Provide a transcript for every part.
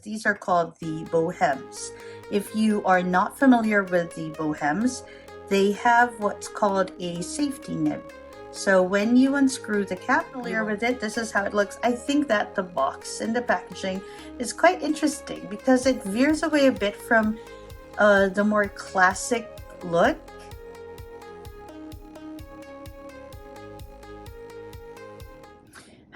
These are called the bohems. If you are not familiar with the bohems, they have what's called a safety nib. So when you unscrew the cap, familiar with it, this is how it looks. I think that the box and the packaging is quite interesting because it veers away a bit from the more classic look.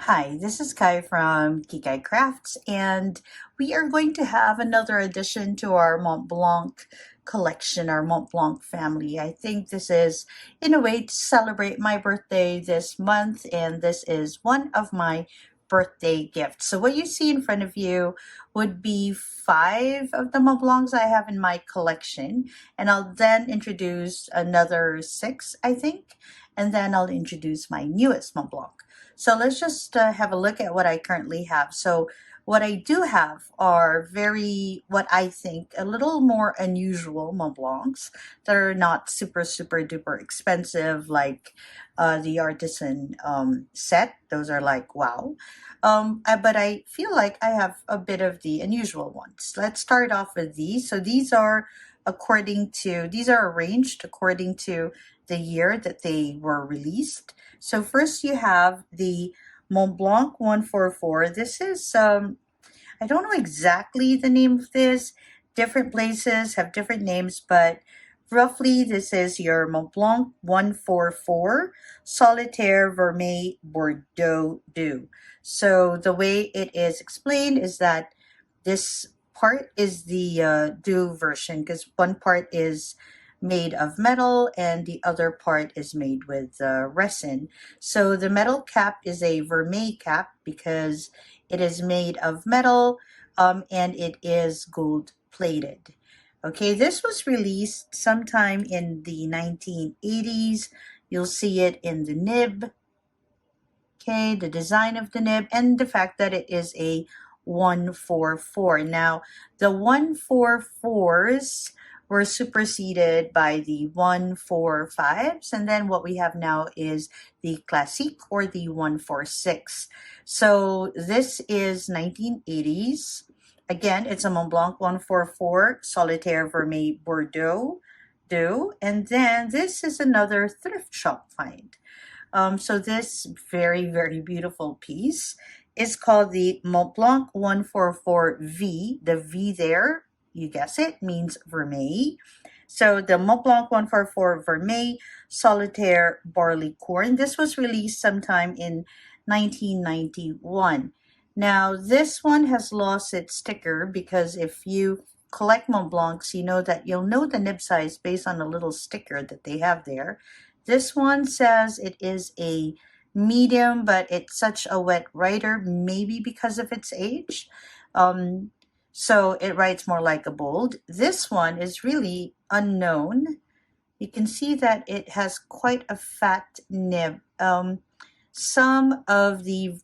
Hi, this is Kai from Kikai Crafts, and we are going to have another addition to our Montblanc collection, our Montblanc family. I think this is in a way to celebrate my birthday this month, and this is one of my birthday gifts. So what you see in front of you would be 5 of the Montblancs I have in my collection, and I'll then introduce another 6, I think, and then I'll introduce my newest Montblanc. So let's just have a look at what I currently have. So what I do have are what I think, a little more unusual Montblancs that are not super duper expensive like the artisan set. Those are like, wow. But I feel like I have a bit of the unusual ones. Let's start off with these. So these are arranged according to the year that they were released. So first you have the Montblanc 144. This is, I don't know exactly the name of this. Different places have different names, but roughly this is your Montblanc 144 Solitaire Vermeil Bordeaux Dew. So the way it is explained is that this part is the Dew version, because one part is made of metal and the other part is made with resin. So the metal cap is a vermeil cap because it is made of metal and it is gold plated. Okay, this was released sometime in the 1980s. You'll see it in the nib. Okay, the design of the nib and the fact that it is a 144. Now, the 144s were superseded by the 145s, and then what we have now is the Classique or the 146. So this is 1980s. Again, it's a Montblanc 144 Solitaire Vermeil Bordeaux Dew, and then this is another thrift shop find. So this very beautiful piece is called the Montblanc 144V. The V there, you guess it, means vermeil. So the Montblanc 144 Vermeil Solitaire Barley Corn. This was released sometime in 1991. Now this one has lost its sticker because if you collect Montblancs, you know that you'll know the nib size based on the little sticker that they have there. This one says it is a medium, but it's such a wet writer, maybe because of its age. So it writes more like a bold. This one is really unknown. You can see that it has quite a fat nib. Some of the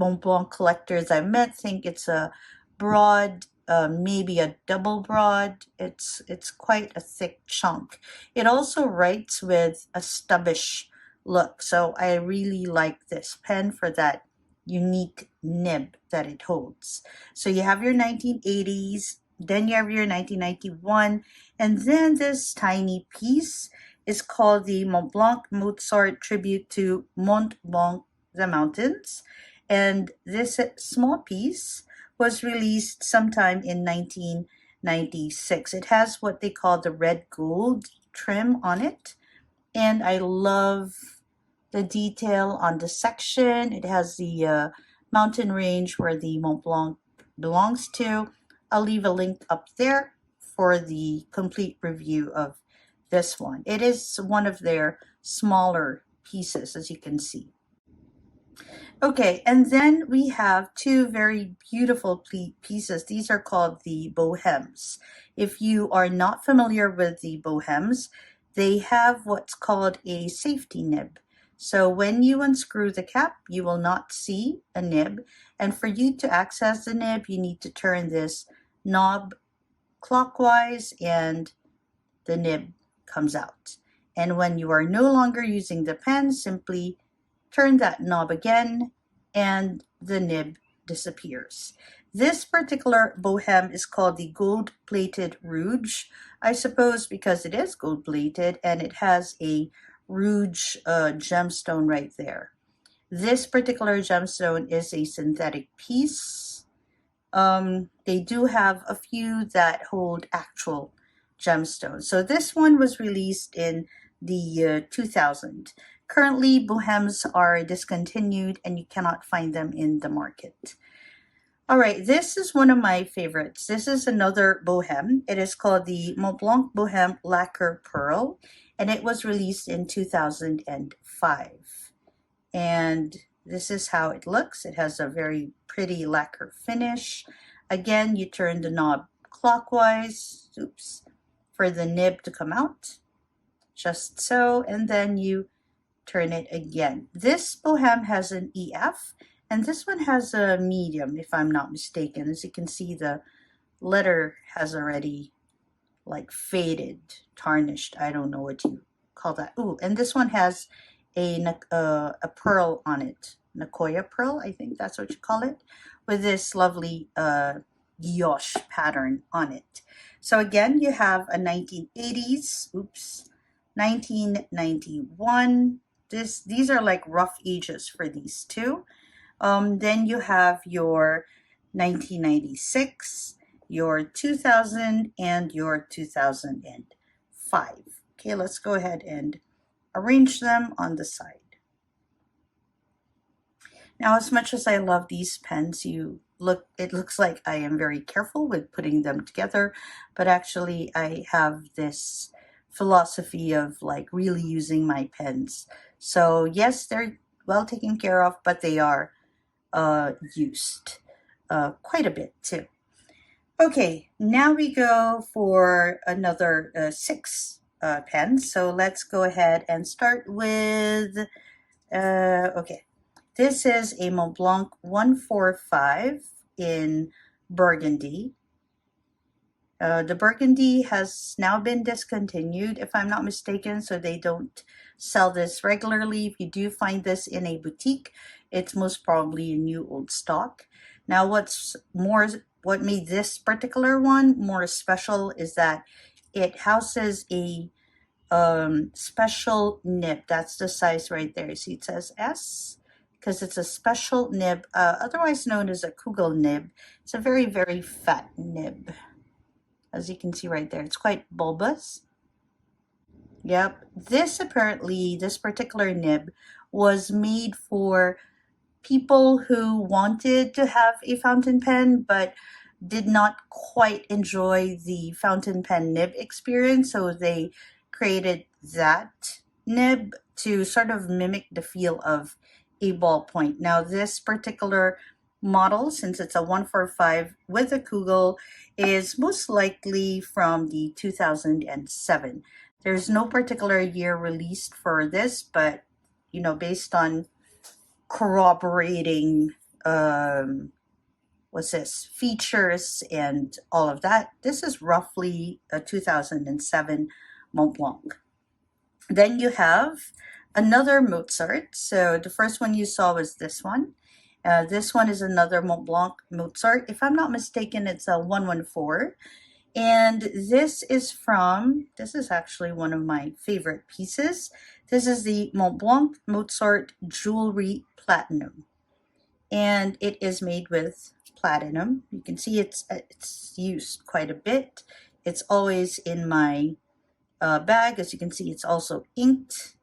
Montblanc collectors I met think it's a broad, maybe a double broad. It's quite a thick chunk. It also writes with a stubbish look, so I really like this pen for that unique nib that it holds. So you have your 1980s, then you have your 1991, and then this tiny piece is called the Montblanc Mozart Tribute to Montblanc the Mountains, and this small piece was released sometime in 1996. It has what they call the red gold trim on it, and I love the detail on the section. It has the mountain range where the Mont Blanc belongs to. I'll leave a link up there for the complete review of this one. It is one of their smaller pieces, as you can see. Okay, and then we have 2 very beautiful pieces. These are called the bohems. If you are not familiar with the bohems, they have what's called a safety nib. So when you unscrew the cap, you will not see a nib. And for you to access the nib, you need to turn this knob clockwise and the nib comes out. And when you are no longer using the pen, simply turn that knob again and the nib disappears. This particular bohem is called the gold-plated rouge, I suppose because it is gold-plated and it has a rouge gemstone right there. This particular gemstone is a synthetic piece. They do have a few that hold actual gemstones. So this one was released in the year 2000. Currently, bohems are discontinued and you cannot find them in the market. All right, this is one of my favorites. This is another bohem. It is called the Montblanc Bohem Lacquer Pearl, and it was released in 2005. And this is how it looks. It has a very pretty lacquer finish. Again, you turn the knob clockwise, oops, for the nib to come out, just so, and then you turn it again. This bohem has an EF, and this one has a medium, if I'm not mistaken. As you can see, the letter has already like faded, tarnished. I don't know what you call that. Ooh, and this one has a pearl on it. Nakoya pearl, I think that's what you call it, with this lovely gouache pattern on it. So again, you have a 1980s, oops, 1991. These are like rough ages for these two. Then you have your 1996, your 2000, and your 2005. Okay, let's go ahead and arrange them on the side. Now, as much as I love these pens, it looks like I am very careful with putting them together, but actually I have this philosophy of like really using my pens. So yes, they're well taken care of, but they are used quite a bit too. Okay, now we go for another 6 pens. So let's go ahead and start with, okay, this is a Montblanc 145 in burgundy. The burgundy has now been discontinued, if I'm not mistaken, so they don't sell this regularly. If you do find this in a boutique, it's most probably a new old stock. Now, what made this particular one more special is that it houses a special nib. That's the size right there. See, it says S because it's a special nib, otherwise known as a Kugel nib. It's a very, very fat nib. As you can see right there, it's quite bulbous. Yep, this particular nib was made for people who wanted to have a fountain pen but did not quite enjoy the fountain pen nib experience, so they created that nib to sort of mimic the feel of a ballpoint. Now, this particular model, since it's a 145 with a Kugel, is most likely from the 2007. There's no particular year released for this, but you know, based on corroborating features and all of that, this is roughly a 2007 Montblanc. Then you have another Mozart. So the first one you saw was this one. This one is another Montblanc Mozart. If I'm not mistaken, it's a 114. And this is actually one of my favorite pieces. This is the Montblanc Mozart Jewelry Platinum. And it is made with platinum. You can see it's used quite a bit. It's always in my bag. As you can see, it's also inked.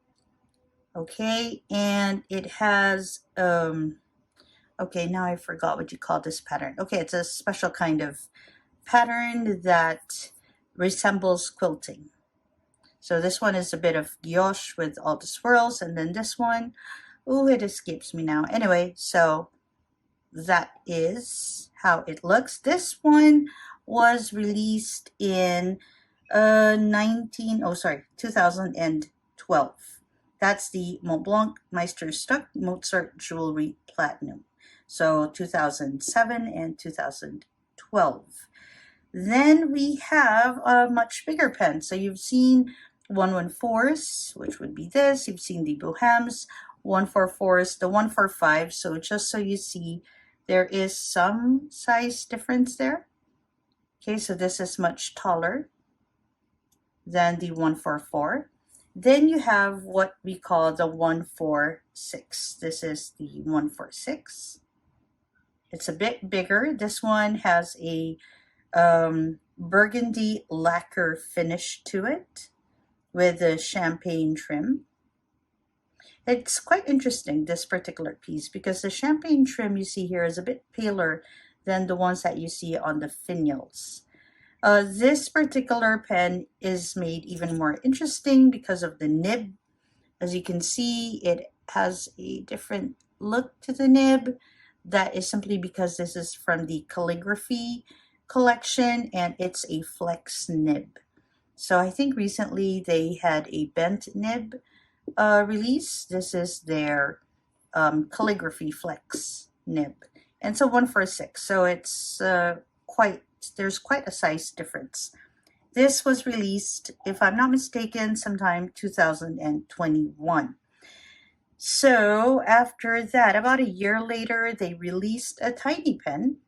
Okay, and it has, okay, now I forgot what you call this pattern. Okay, it's a special kind of pattern that resembles quilting. So this one is a bit of gouache with all the swirls, and then this one, oh, it escapes me now. Anyway, so that is how it looks. This one was released in 2012. That's the Montblanc Meisterstuck Mozart Jewelry Platinum. So 2007 and 2012. Then we have a much bigger pen. So you've seen 114s, which would be this. You've seen the Bohems, 144s, the 145. So just so you see there is some size difference there. Okay, so this is much taller than the 144. Then you have what we call the 146. This is the 146. It's a bit bigger. This one has a burgundy lacquer finish to it with a champagne trim. It's quite interesting, this particular piece, because the champagne trim you see here is a bit paler than the ones that you see on the finials. This particular pen is made even more interesting because of the nib. As you can see, it has a different look to the nib. That is simply because this is from the calligraphy collection and it's a flex nib. So I think recently they had a bent nib release. This is their calligraphy flex nib. And it's a 146, so it's there's quite a size difference. This was released, if I'm not mistaken, sometime 2021. So after that, about a year later, they released a tiny pen,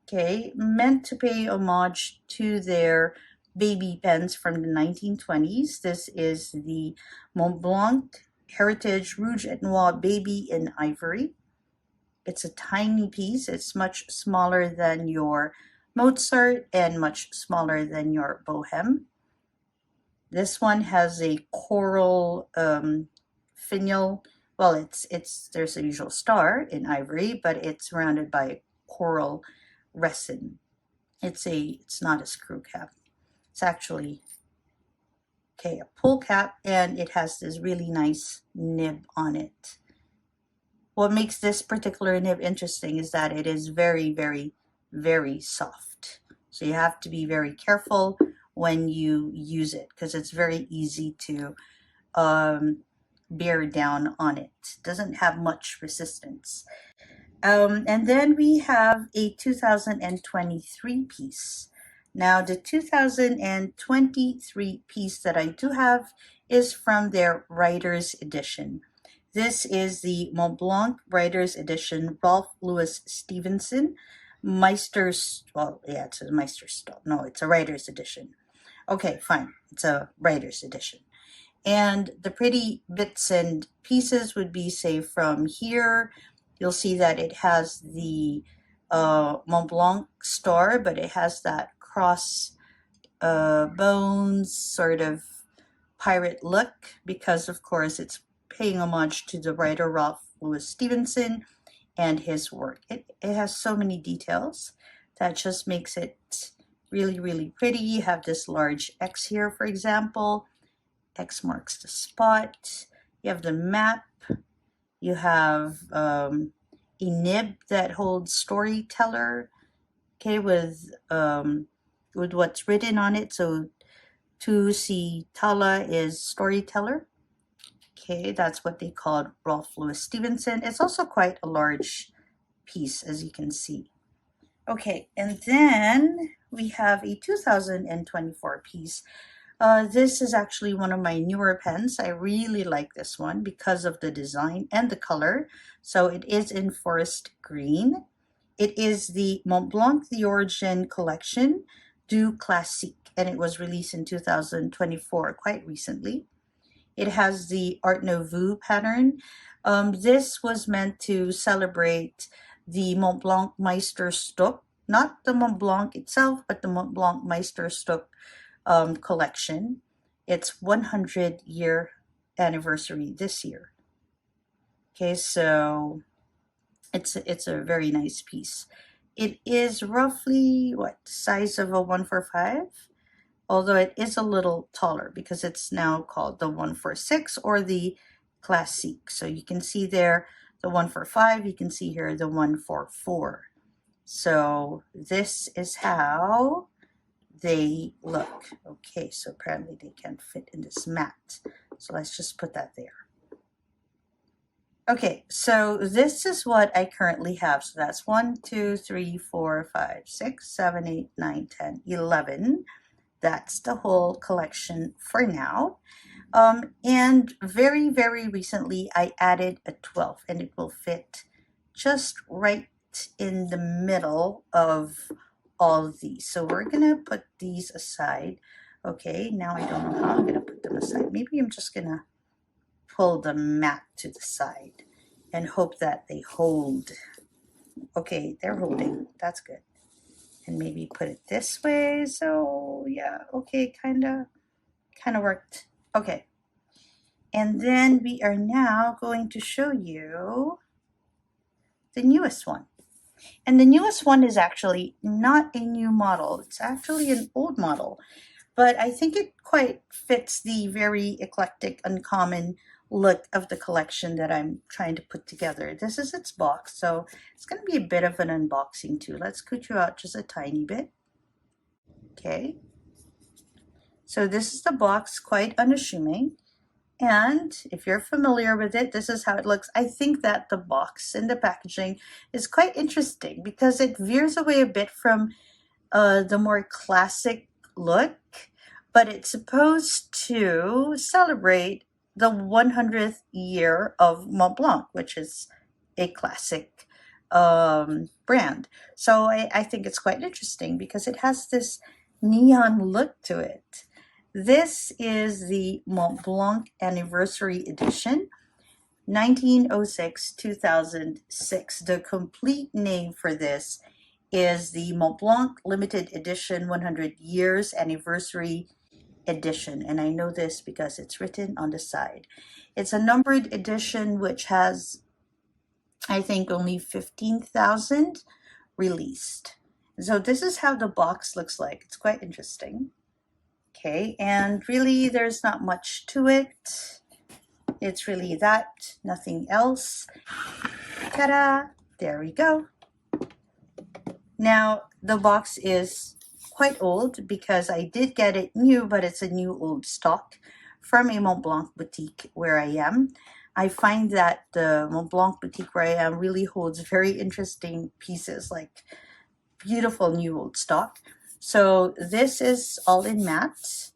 okay, meant to pay homage to their baby pens from the 1920s. This is the Montblanc Heritage Rouge et Noir Baby in Ivory. It's a tiny piece. It's much smaller than your Mozart and much smaller than your Bohème. This one has a coral finial. Well, there's a usual star in ivory, but it's surrounded by coral resin. It's not a screw cap. It's actually a pull cap, and it has this really nice nib on it. What makes this particular nib interesting is that it is very, very, very soft. So you have to be very careful when you use it because it's very easy to bear down on it. It doesn't have much resistance. And then we have a 2023 piece. Now the 2023 piece that I do have is from their Writer's Edition. This is the Montblanc Writer's Edition Ralph Louis Stevenson Meisterstuck. It's a Meisterstuck. No, it's a Writer's Edition. Okay, fine. It's a Writer's Edition. And the pretty bits and pieces would be, say, from here. You'll see that it has the Montblanc star, but it has that cross bones sort of pirate look because, of course, it's paying homage to the writer Ralph Louis Stevenson and his work. It has so many details that just makes it really, really pretty. You have this large X here, for example. X marks the spot. You have the map. You have a nib that holds storyteller, okay, with what's written on it. So Tu Si Tala is storyteller. Okay, that's what they called Ralph Louis Stevenson. It's also quite a large piece, as you can see. Okay, and then we have a 2024 piece. This is actually one of my newer pens. I really like this one because of the design and the color. So it is in forest green. It is the Montblanc The Origin Collection du Classique, and it was released in 2024, quite recently. It has the Art Nouveau pattern. This was meant to celebrate the Montblanc Meisterstuck, not the Montblanc itself, but the Montblanc Meisterstuck collection. It's 100-year anniversary this year. Okay, so it's a very nice piece. It is roughly what size of a 145, although it is a little taller because it's now called the 146 or the Classique. So you can see there the 145, you can see here the 144. So this is how they look. Okay, so apparently they can't fit in this mat. So let's just put that there. Okay, so this is what I currently have. So that's 1, 2, 3, 4, 5, 6, 7, 8, 9, 10, 11. That's the whole collection for now. And very, very recently I added a 12, and it will fit just right right in the middle of all of these. So we're gonna put these aside. Okay, now I don't know how I'm gonna put them aside. Maybe I'm just gonna pull the mat to the side and hope that they hold. Okay, they're holding. That's good. And maybe put it this way. So yeah, okay, kind of worked. Okay. And then we are now going to show you the newest one. And the newest one is actually not a new model. It's actually an old model, but I think it quite fits the very eclectic, uncommon look of the collection that I'm trying to put together. This is its box, so it's going to be a bit of an unboxing too. Let's scoot you out just a tiny bit. Okay. So this is the box, quite unassuming. And if you're familiar with it, this is how it looks. I think that the box and the packaging is quite interesting because it veers away a bit from the more classic look, but it's supposed to celebrate the 100th year of Montblanc, which is a classic brand. So I think it's quite interesting because it has this neon look to it. This is the Montblanc Anniversary Edition, 1906-2006. The complete name for this is the Montblanc Limited Edition 100 Years Anniversary Edition. And I know this because it's written on the side. It's a numbered edition which has, I think, only 15,000 released. So this is how the box looks like. It's quite interesting. Okay, and really there's not much to it. It's really that, nothing else. Ta-da! There we go. Now, the box is quite old because I did get it new, but it's a new old stock from a Montblanc boutique where I am. I find that the Montblanc boutique where I am really holds very interesting pieces, like beautiful new old stock. So this is all in matte,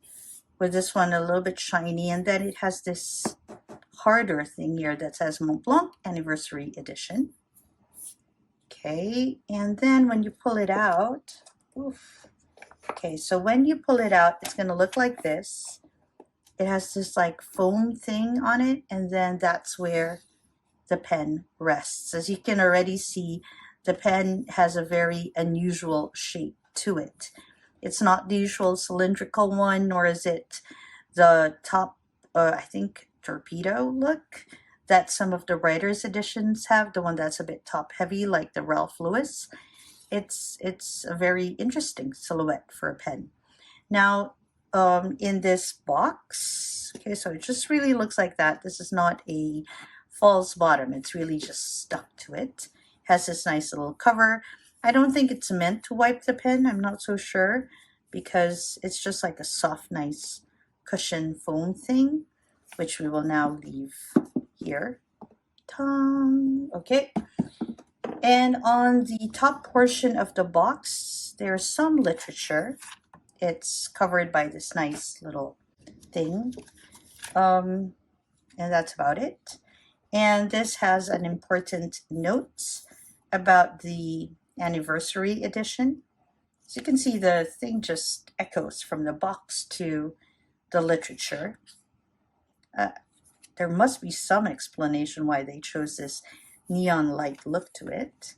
with this one a little bit shiny, and then it has this harder thing here that says Montblanc Anniversary Edition. Okay, and then when you pull it out, oof. Okay, so when you pull it out, it's going to look like this. It has this like foam thing on it, and then that's where the pen rests. As you can already see, the pen has a very unusual shape to it. It's not the usual cylindrical one, nor is it the top, I think, torpedo look that some of the writer's editions have, the one that's a bit top heavy like the Ralph Lewis. It's a very interesting silhouette for a pen. Now, in this box, okay, so it just really looks like that. This is not a false bottom. It's really just stuck to it. Has this nice little cover. I don't think it's meant to wipe the pen. I'm not so sure because it's just like a soft, nice cushion foam thing, which we will now leave here. Okay. And on the top portion of the box, there's some literature. It's covered by this nice little thing. And that's about it. And this has an important note about the anniversary edition. As you can see, the thing just echoes from the box to the literature. There must be some explanation why they chose this neon light look to it.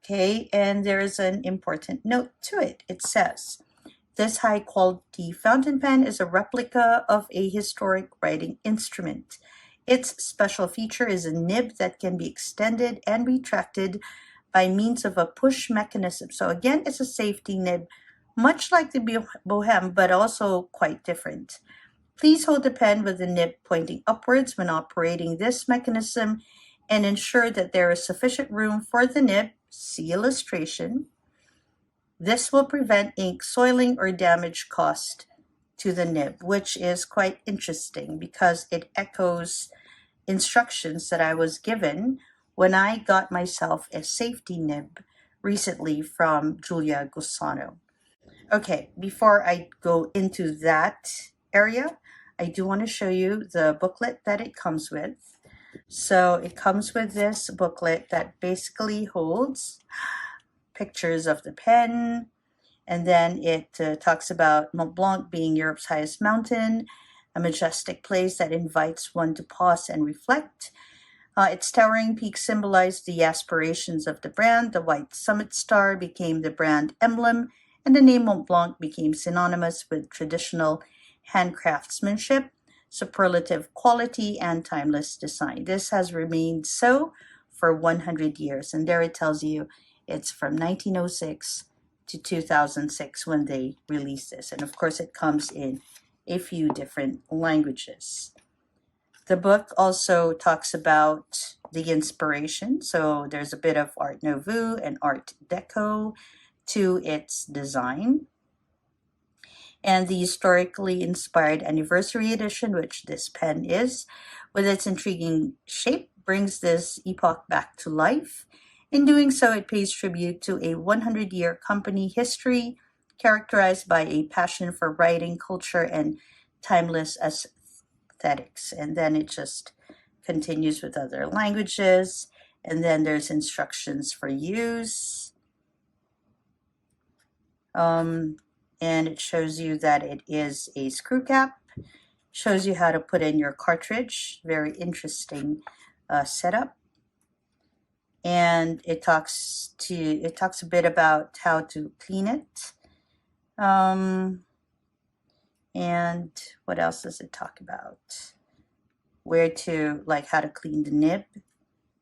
Okay, and there is an important note to it. It says, this high quality fountain pen is a replica of a historic writing instrument. Its special feature is a nib that can be extended and retracted by means of a push mechanism. So again, it's a safety nib, much like the Bohème, but also quite different. Please hold the pen with the nib pointing upwards when operating this mechanism and ensure that there is sufficient room for the nib. See illustration. This will prevent ink soiling or damage caused to the nib, which is quite interesting because it echoes instructions that I was given when I got myself a safety nib recently from Julia Gusano. Okay, before I go into that area, I do want to show you the booklet that it comes with. So it comes with this booklet that basically holds pictures of the pen, and then it talks about Montblanc being Europe's highest mountain, a majestic place that invites one to pause and reflect. Its towering peaks symbolize the aspirations of the brand. The white summit star became the brand emblem, and the name Mont Blanc became synonymous with traditional handcraftsmanship, superlative quality, and timeless design. This has remained so for 100 years, and there it tells you it's from 1906 to 2006 when they released this. And of course, it comes in a few different languages. The book also talks about the inspiration. So there's a bit of Art Nouveau and Art Deco to its design. And the historically inspired anniversary edition, which this pen is, with its intriguing shape, brings this epoch back to life. In doing so, it pays tribute to a 100-year company history characterized by a passion for writing, culture, and timeless aesthetics. And then it just continues with other languages, and then there's instructions for use. And it shows you that it is a screw cap, shows you how to put in your cartridge. Very interesting setup. And it talks a bit about how to clean it. And what else does it talk about? Where to, like, how to clean the nib.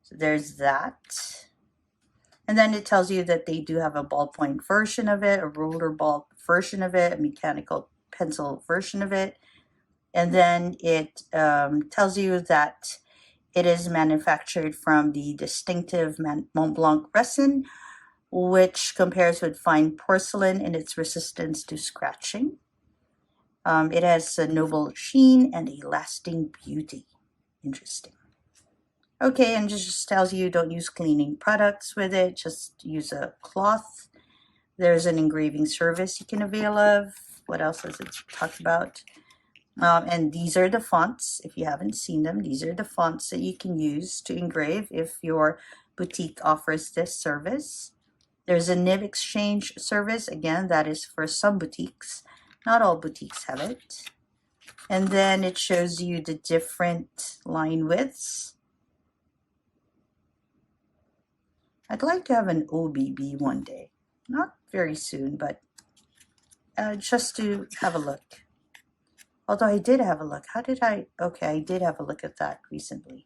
So there's that. And then it tells you that they do have a ballpoint version of it, a roller ball version of it, a mechanical pencil version of it. And then it tells you that it is manufactured from the distinctive Montblanc resin, which compares with fine porcelain in its resistance to scratching. It has a noble sheen and a lasting beauty. Interesting. Okay, and it just tells you don't use cleaning products with it, just use a cloth. There's an engraving service you can avail of. What else does it talk about? And these are the fonts. If you haven't seen them, these are the fonts that you can use to engrave if your boutique offers this service. There's a nib exchange service. Again, that is for some boutiques. Not all boutiques have it. And then it shows you the different line widths. I'd like to have an OBB one day. Not very soon, but just to have a look. Although I did have a look. How did I? Okay, I did have a look at that recently.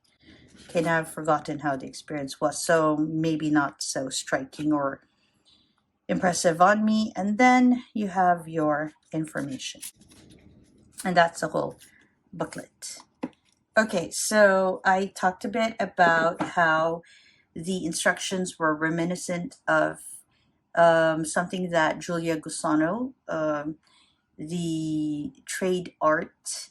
Okay, now I've forgotten how the experience was, so maybe not so striking or impressive on me. And then you have your information. And that's the whole booklet. Okay, so I talked a bit about how the instructions were reminiscent of something that Julia Gusano, the trade art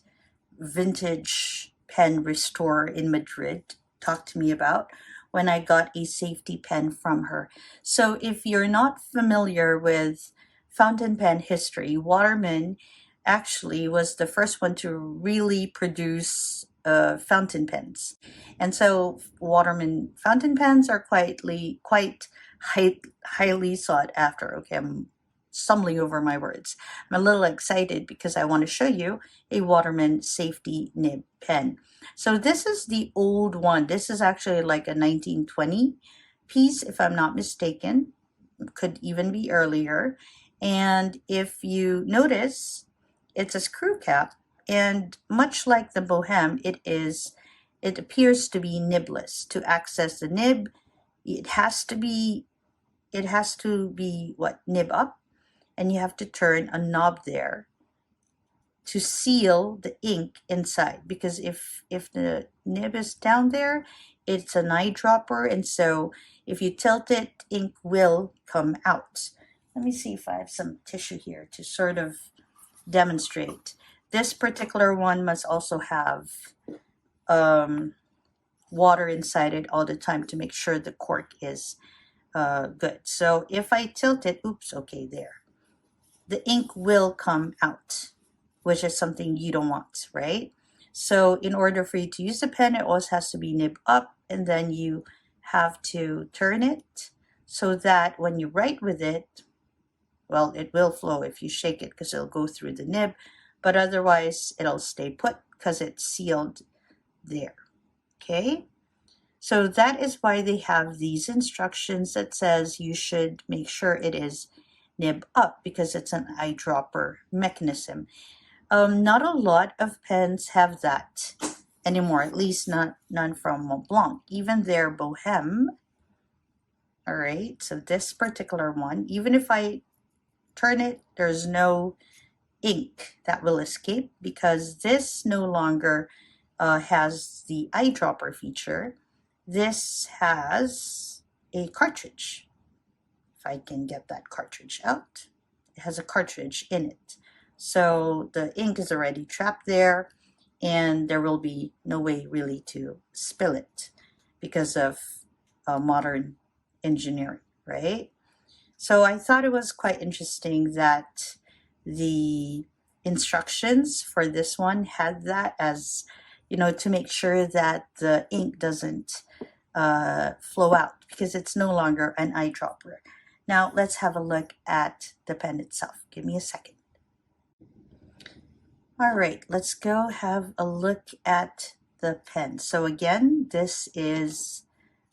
vintage pen restorer in Madrid, talked to me about when I got a safety pen from her. So if you're not familiar with fountain pen history, Waterman actually was the first one to really produce fountain pens. And so Waterman fountain pens are quite highly sought after. Okay, I'm stumbling over my words. I'm a little excited because I want to show you a Waterman safety nib pen. So this is the old one. This is actually like a 1920 piece, if I'm not mistaken. Could even be earlier. And if you notice, it's a screw cap, and much like the Bohème, it appears to be nibless. To access the nib, it has to be what, nib up, and you have to turn a knob there to seal the ink inside, because if the nib is down there, it's an eyedropper, and so if you tilt it, ink will come out. Let me see if I have some tissue here to sort of demonstrate. This particular one must also have water inside it all the time to make sure the cork is good. So if I tilt it, oops, okay, there. The ink will come out, which is something you don't want, right? So in order for you to use the pen, it always has to be nib up, and then you have to turn it so that when you write with it, well, it will flow if you shake it because it'll go through the nib, but otherwise it'll stay put because it's sealed there. Okay, so that is why they have these instructions that says you should make sure it is nib up because it's an eyedropper mechanism. Not a lot of pens have that anymore, at least none from Montblanc. Even their Bohème, all right, so this particular one, even if I turn it, there's no ink that will escape because this no longer has the eyedropper feature. This has a cartridge. If I can get that cartridge out, it has a cartridge in it. So the ink is already trapped there, and there will be no way really to spill it because of modern engineering, right? So I thought it was quite interesting that the instructions for this one had that, as you know, to make sure that the ink doesn't flow out because it's no longer an eyedropper. Now let's have a look at the pen itself. Give me a second. All right, let's go have a look at the pen. So again, this is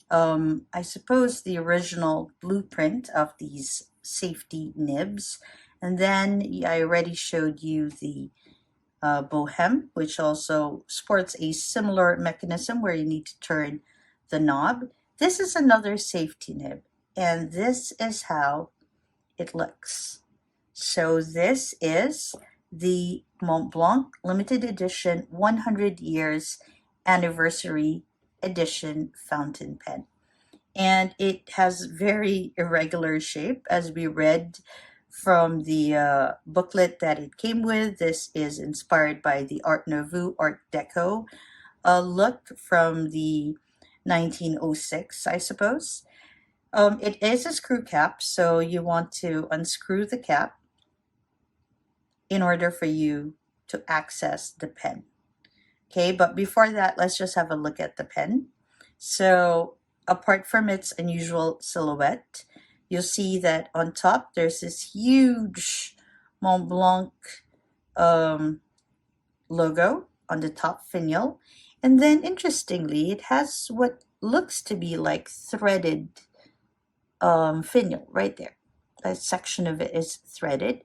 I suppose the original blueprint of these safety nibs. And then I already showed you the Bohème, which also sports a similar mechanism where you need to turn the knob. This is another safety nib, and this is how it looks. So this is the Montblanc limited edition 100 years anniversary edition fountain pen. And it has very irregular shape, as we read from the booklet that it came with. This is inspired by the Art Nouveau, Art Deco look from the 1906, I suppose. It is a screw cap, so you want to unscrew the cap in order for you to access the pen. Okay, but before that, let's just have a look at the pen. So apart from its unusual silhouette, you'll see that on top there's this huge Montblanc logo on the top finial. And then interestingly, it has what looks to be like threaded finial right there. That section of it is threaded.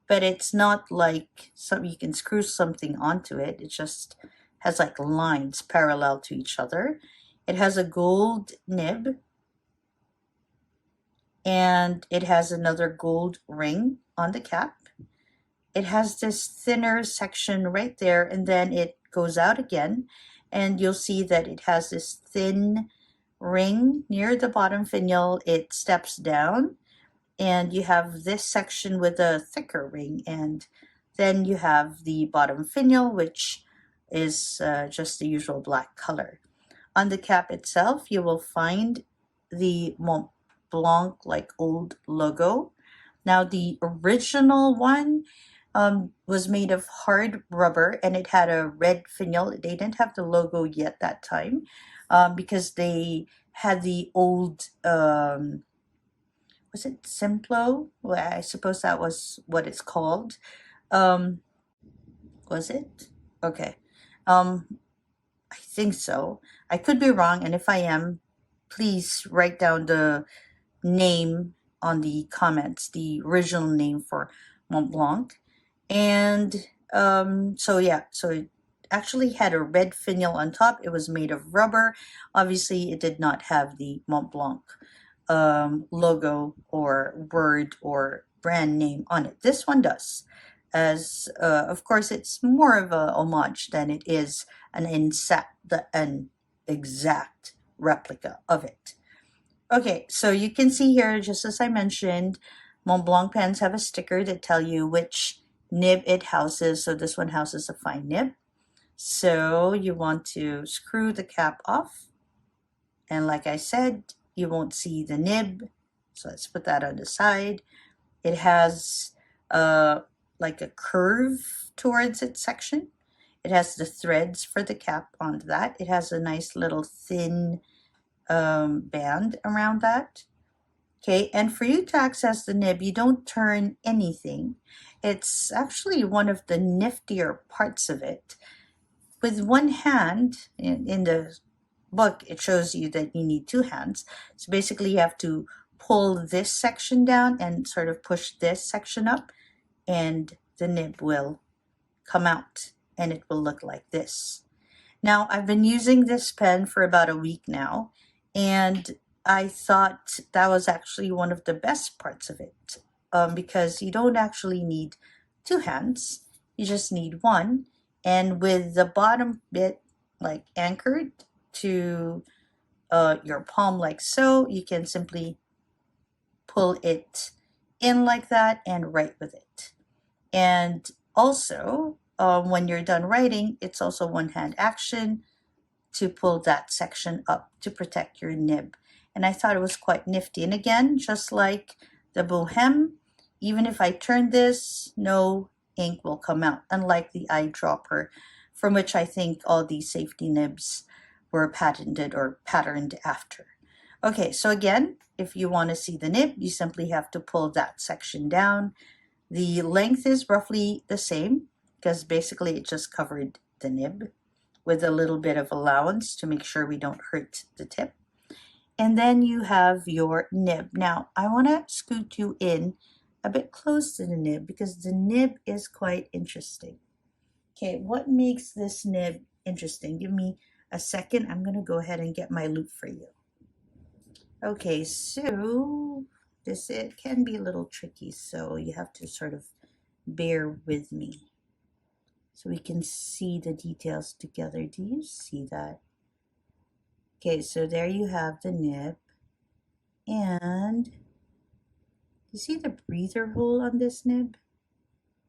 But it's not like you can screw something onto it. It just has like lines parallel to each other. It has a gold nib, and it has another gold ring on the cap. It has this thinner section right there, and then it goes out again, and you'll see that it has this thin ring near the bottom finial. It steps down, and you have this section with a thicker ring, and then you have the bottom finial, which is just the usual black color. On the cap itself, you will find the Montblanc like old logo. Now the original one was made of hard rubber, and it had a red finial. They didn't have the logo yet that time because they had the old was it Simplo? Well, I suppose that was what it's called. Was it? Okay. I think so. I could be wrong, and if I am, please write down the name on the comments, the original name for Montblanc. And so yeah, so it actually had a red finial on top. It was made of rubber. Obviously, it did not have the Montblanc logo or word or brand name on it. This one does, as of course it's more of a homage than it is an exact replica of it. Okay, so you can see here, just as I mentioned, Montblanc pens have a sticker that tell you which nib it houses. So this one houses a fine nib. So you want to screw the cap off, and like I said, you won't see the nib, so let's put that on the side. It has like a curve towards its section, It has the threads for the cap on that. It has a nice little thin band around that. Okay, and for you to access the nib, you don't turn anything. It's actually one of the niftier parts of it. With one hand, in the book, it shows you that you need two hands. So basically you have to pull this section down and sort of push this section up, and the nib will come out and it will look like this. Now, I've been using this pen for about a week now, and I thought that was actually one of the best parts of it, because you don't actually need two hands, you just need one. And with the bottom bit like anchored to your palm like so, you can simply pull it in like that and write with it. And also, when you're done writing, it's also one hand action to pull that section up to protect your nib. And I thought it was quite nifty. And again, just like the Bohem, even if I turn this, no ink will come out, unlike the eyedropper, from which I think all these safety nibs were patented or patterned after. Okay, so again, if you want to see the nib, you simply have to pull that section down. The length is roughly the same because basically it just covered the nib with a little bit of allowance to make sure we don't hurt the tip. And then you have your nib. Now, I want to scoot you in a bit close to the nib because the nib is quite interesting. Okay, what makes this nib interesting? Give me a second. I'm going to go ahead and get my loop for you. Okay, so it can be a little tricky, so you have to sort of bear with me so we can see the details together. Do you see that? Okay, so there you have the nib, and you see the breather hole on this nib?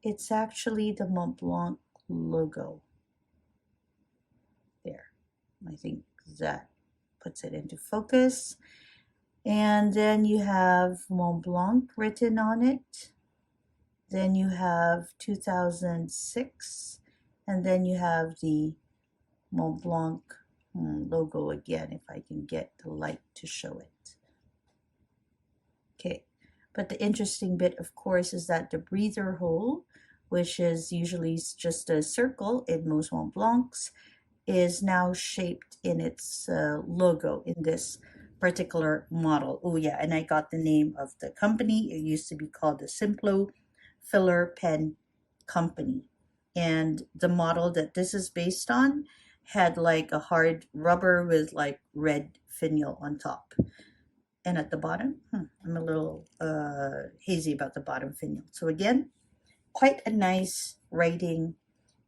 It's actually the Montblanc logo. There, I think that puts it into focus. And then you have Montblanc written on it. Then you have 2006, and then you have the Montblanc logo again, if I can get the light to show it. Okay, but the interesting bit, of course, is that the breather hole, which is usually just a circle in most Montblancs, is now shaped in its logo in this particular model. Oh yeah, and I got the name of the company. It used to be called the Simplo Filler Pen Company. And the model that this is based on had like a hard rubber with like red finial on top. And at the bottom, I'm a little hazy about the bottom finial. So again, quite a nice writing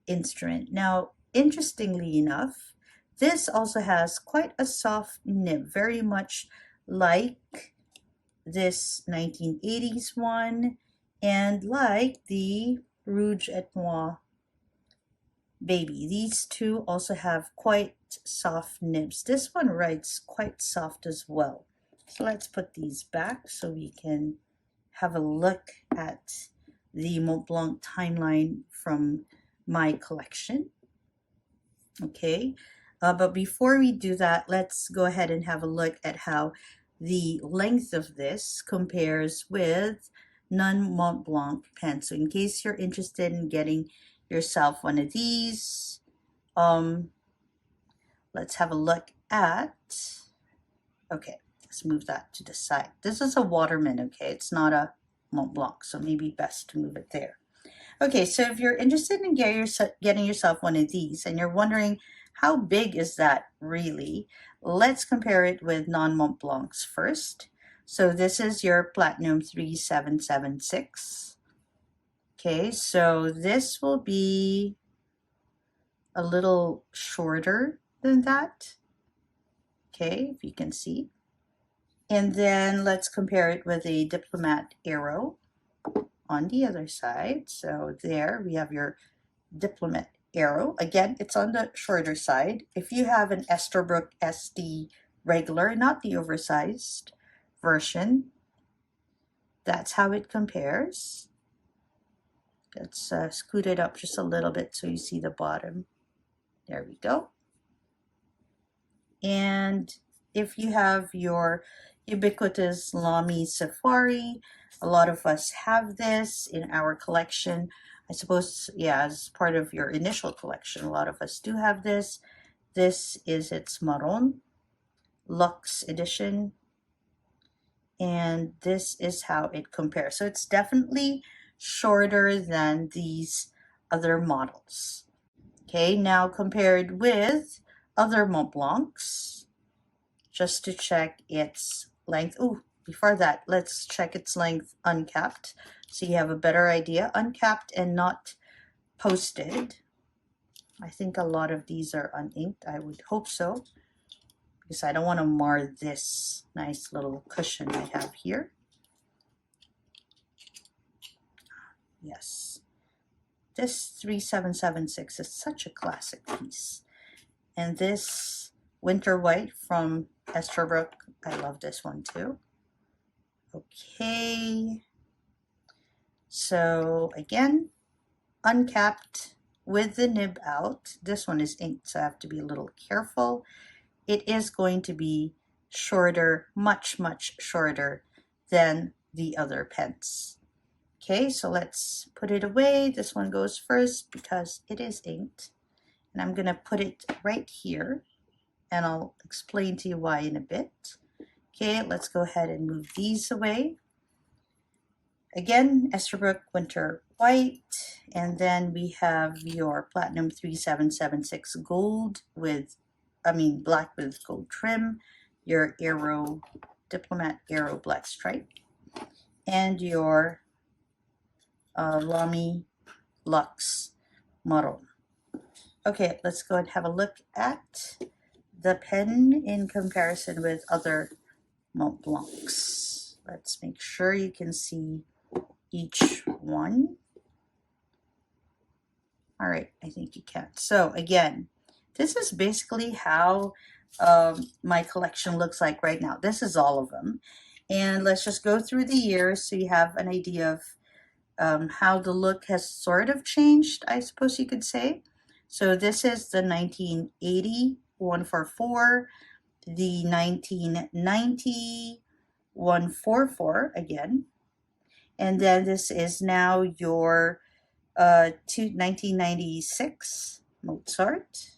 instrument. Now, interestingly enough, this also has quite a soft nib, very much like this 1980s one and like the Rouge et Noir Baby. These two also have quite soft nibs. This one writes quite soft as well. So let's put these back so we can have a look at the Montblanc timeline from my collection. Okay, but before we do that, let's go ahead and have a look at how the length of this compares with non-Montblanc pens. So in case you're interested in getting yourself one of these, let's have a look at, okay, let's move that to the side. This is a Waterman, okay? It's not a Montblanc, so maybe best to move it there. Okay, so if you're interested in getting yourself one of these and you're wondering how big is that really, let's compare it with non-Montblancs first. So this is your Platinum 3776. Okay, so this will be a little shorter than that. Okay, if you can see. And then let's compare it with a Diplomat Aero on the other side. So there we have your Diplomat Aero. Again, it's on the shorter side. If you have an Esterbrook SD regular, not the oversized version, that's how it compares. Let's scoot it up just a little bit so you see the bottom. There we go. And if you have your ubiquitous Lamy Safari, a lot of us have this in our collection. I suppose, yeah, as part of your initial collection, a lot of us do have this. This is its Marron Luxe edition. And this is how it compares. So it's definitely shorter than these other models. Okay, now compared with other Montblancs, just to check its length. Oh, before that, let's check its length uncapped, so you have a better idea. Uncapped and not posted. I think a lot of these are uninked. I would hope so, because I don't want to mar this nice little cushion I have here. Yes, this 3776 is such a classic piece. And this Winter White from Esterbrook, I love this one too. Okay, so again, uncapped with the nib out. This one is inked, so I have to be a little careful. It is going to be shorter, much shorter than the other pens. Okay, so let's put it away. This one goes first because it is inked. And I'm going to put it right here, and I'll explain to you why in a bit. Okay, let's go ahead and move these away. Again, Esterbrook Winter White, and then we have your Platinum 3776 gold with, black with gold trim, your Aero, Diplomat Aero Black Stripe, and your Lamy Luxe Maroon. Okay, let's go and have a look at the pen in comparison with other Montblancs. Let's make sure you can see each one. All right, I think you can. So again, this is basically how my collection looks like right now. This is all of them. And let's just go through the years so you have an idea of how the look has sort of changed, I suppose you could say. So this is the 1980 144, the 1990 144 again, and then this is now your 1996 Mozart.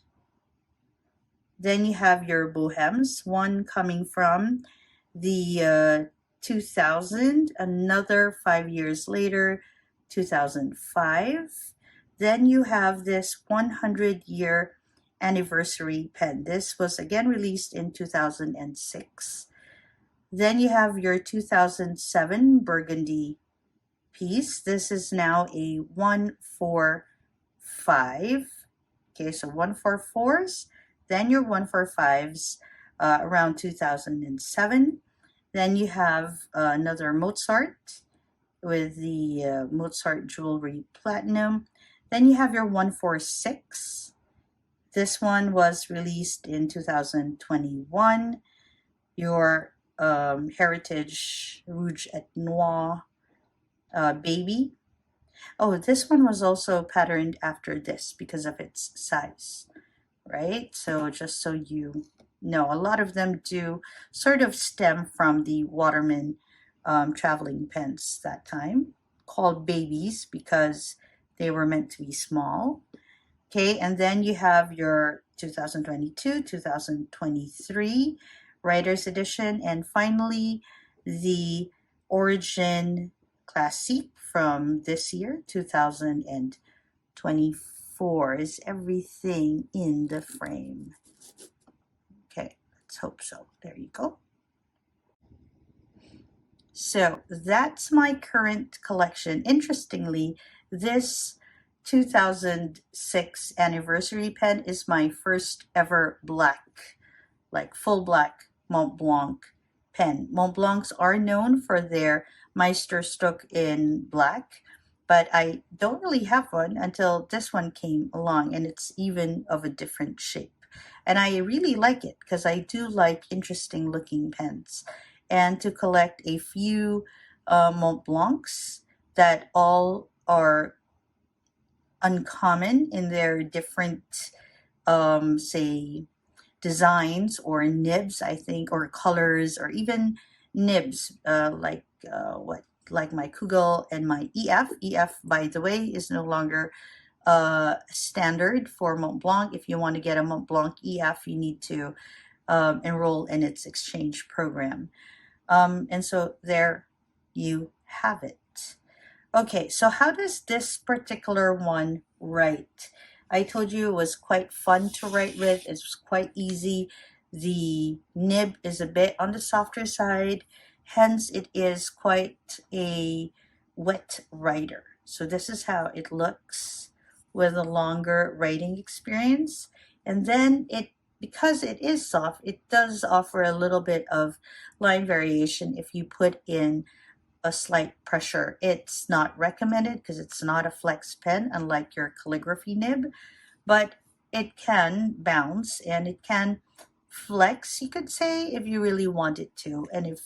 Then you have your Bohems, one coming from the 2000, another 5 years later, 2005. Then you have this 100-year anniversary pen. This was again released in 2006. Then you have your 2007 Burgundy piece. This is now a 145. Okay, so 144s. Then your 145s around 2007. Then you have another Mozart with the Mozart Jewelry Platinum. Then you have your 146. This one was released in 2021. Your Heritage Rouge et Noir Baby. Oh, this one was also patterned after this because of its size, right? So just so you know, a lot of them do sort of stem from the Waterman traveling pens that time, called babies because they were meant to be small. Okay, and then you have your 2022, 2023 Writer's Edition, and finally the Origin Classique from this year, 2024. Is everything in the frame? Okay, let's hope so. There you go. So that's my current collection. Interestingly, this 2006 anniversary pen is my first ever black, like full black Montblanc pen. Montblancs are known for their Meisterstuck in black, but I don't really have one until this one came along, and it's even of a different shape. And I really like it because I do like interesting looking pens. And to collect a few Montblancs that all are uncommon in their different say, designs or nibs, I think, or colors, or even nibs, like my Kugel and my EF. EF, by the way, is no longer standard for Montblanc. If you want to get a Montblanc EF, you need to enroll in its exchange program. And so there you have it. Okay, so how does this particular one write? I told you it was quite fun to write with. It's quite easy. The nib is a bit on the softer side, hence it is quite a wet writer. So this is how it looks with a longer writing experience. And then because it is soft, it does offer a little bit of line variation if you put in a slight pressure. It's not recommended because it's not a flex pen, unlike your calligraphy nib, but it can bounce and it can flex, you could say, if you really want it to, and if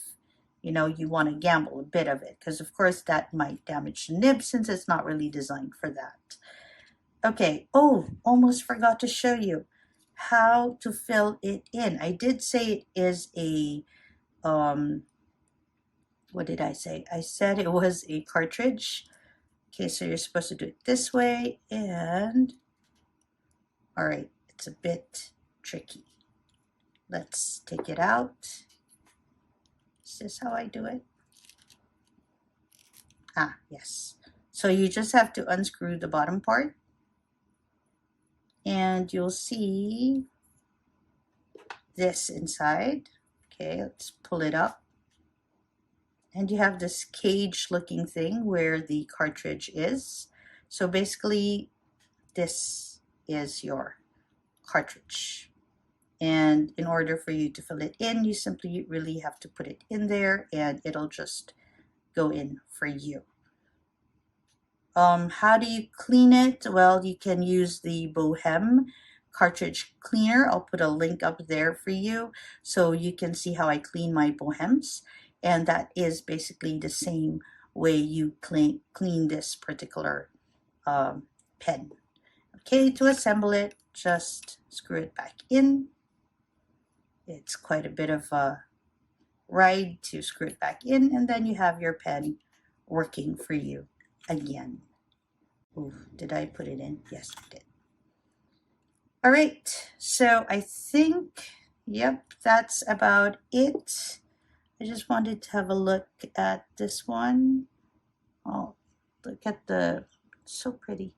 you want to gamble a bit of it, because of course that might damage the nib since it's not really designed for that. Okay, oh, almost forgot to show you how to fill it in. I did say it is a what did I say? I said it was a cartridge. Okay, so you're supposed to do it this way, and all right, it's a bit tricky. Let's take it out. Is this how I do it? Ah, yes. So you just have to unscrew the bottom part, and you'll see this inside. Okay, let's pull it up. And you have this cage looking thing where the cartridge is. So basically this is your cartridge. And in order for you to fill it in, you simply really have to put it in there and it'll just go in for you. How do you clean it? Well, you can use the Bohem cartridge cleaner. I'll put a link up there for you so you can see how I clean my Bohems. And that is basically the same way you clean this particular pen. Okay, to assemble it, just screw it back in. It's quite a bit of a ride to screw it back in, and then you have your pen working for you again. Ooh, did I put it in? Yes, I did. All right, so I think, yep, that's about it. I just wanted to have a look at this one. Oh, look at so pretty.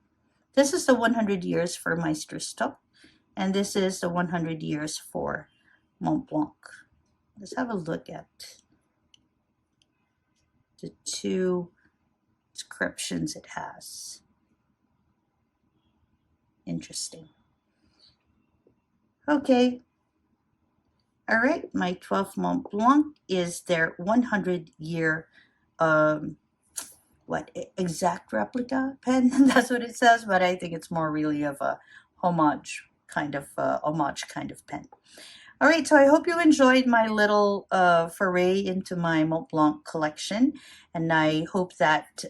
This is the 100 years for Meisterstuck, and this is the 100 years for Montblanc. Let's have a look at the two inscriptions it has. Interesting. Okay. All right, my 12th Montblanc is their 100-year exact replica pen. That's what it says, but I think it's more really of a homage kind of pen. All right, so I hope you enjoyed my little foray into my Montblanc collection, and I hope that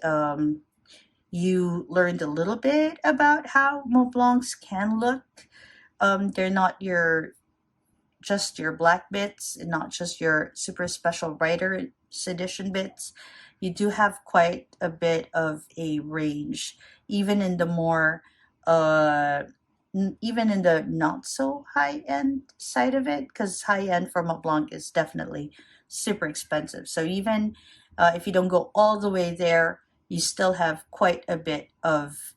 you learned a little bit about how Montblancs can look. They're not just your black bits and not just your super special writer edition bits. You do have quite a bit of a range, even in the more even in the not so high-end side of it, because high-end for Montblanc is definitely super expensive. So even if you don't go all the way there, you still have quite a bit of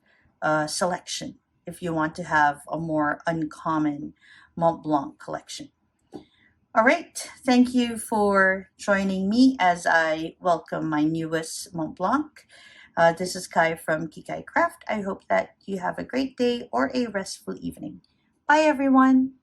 selection if you want to have a more uncommon Montblanc collection. All right, thank you for joining me as I welcome my newest Montblanc. This is Kai from Kikai Craft. I hope that you have a great day or a restful evening. Bye, everyone.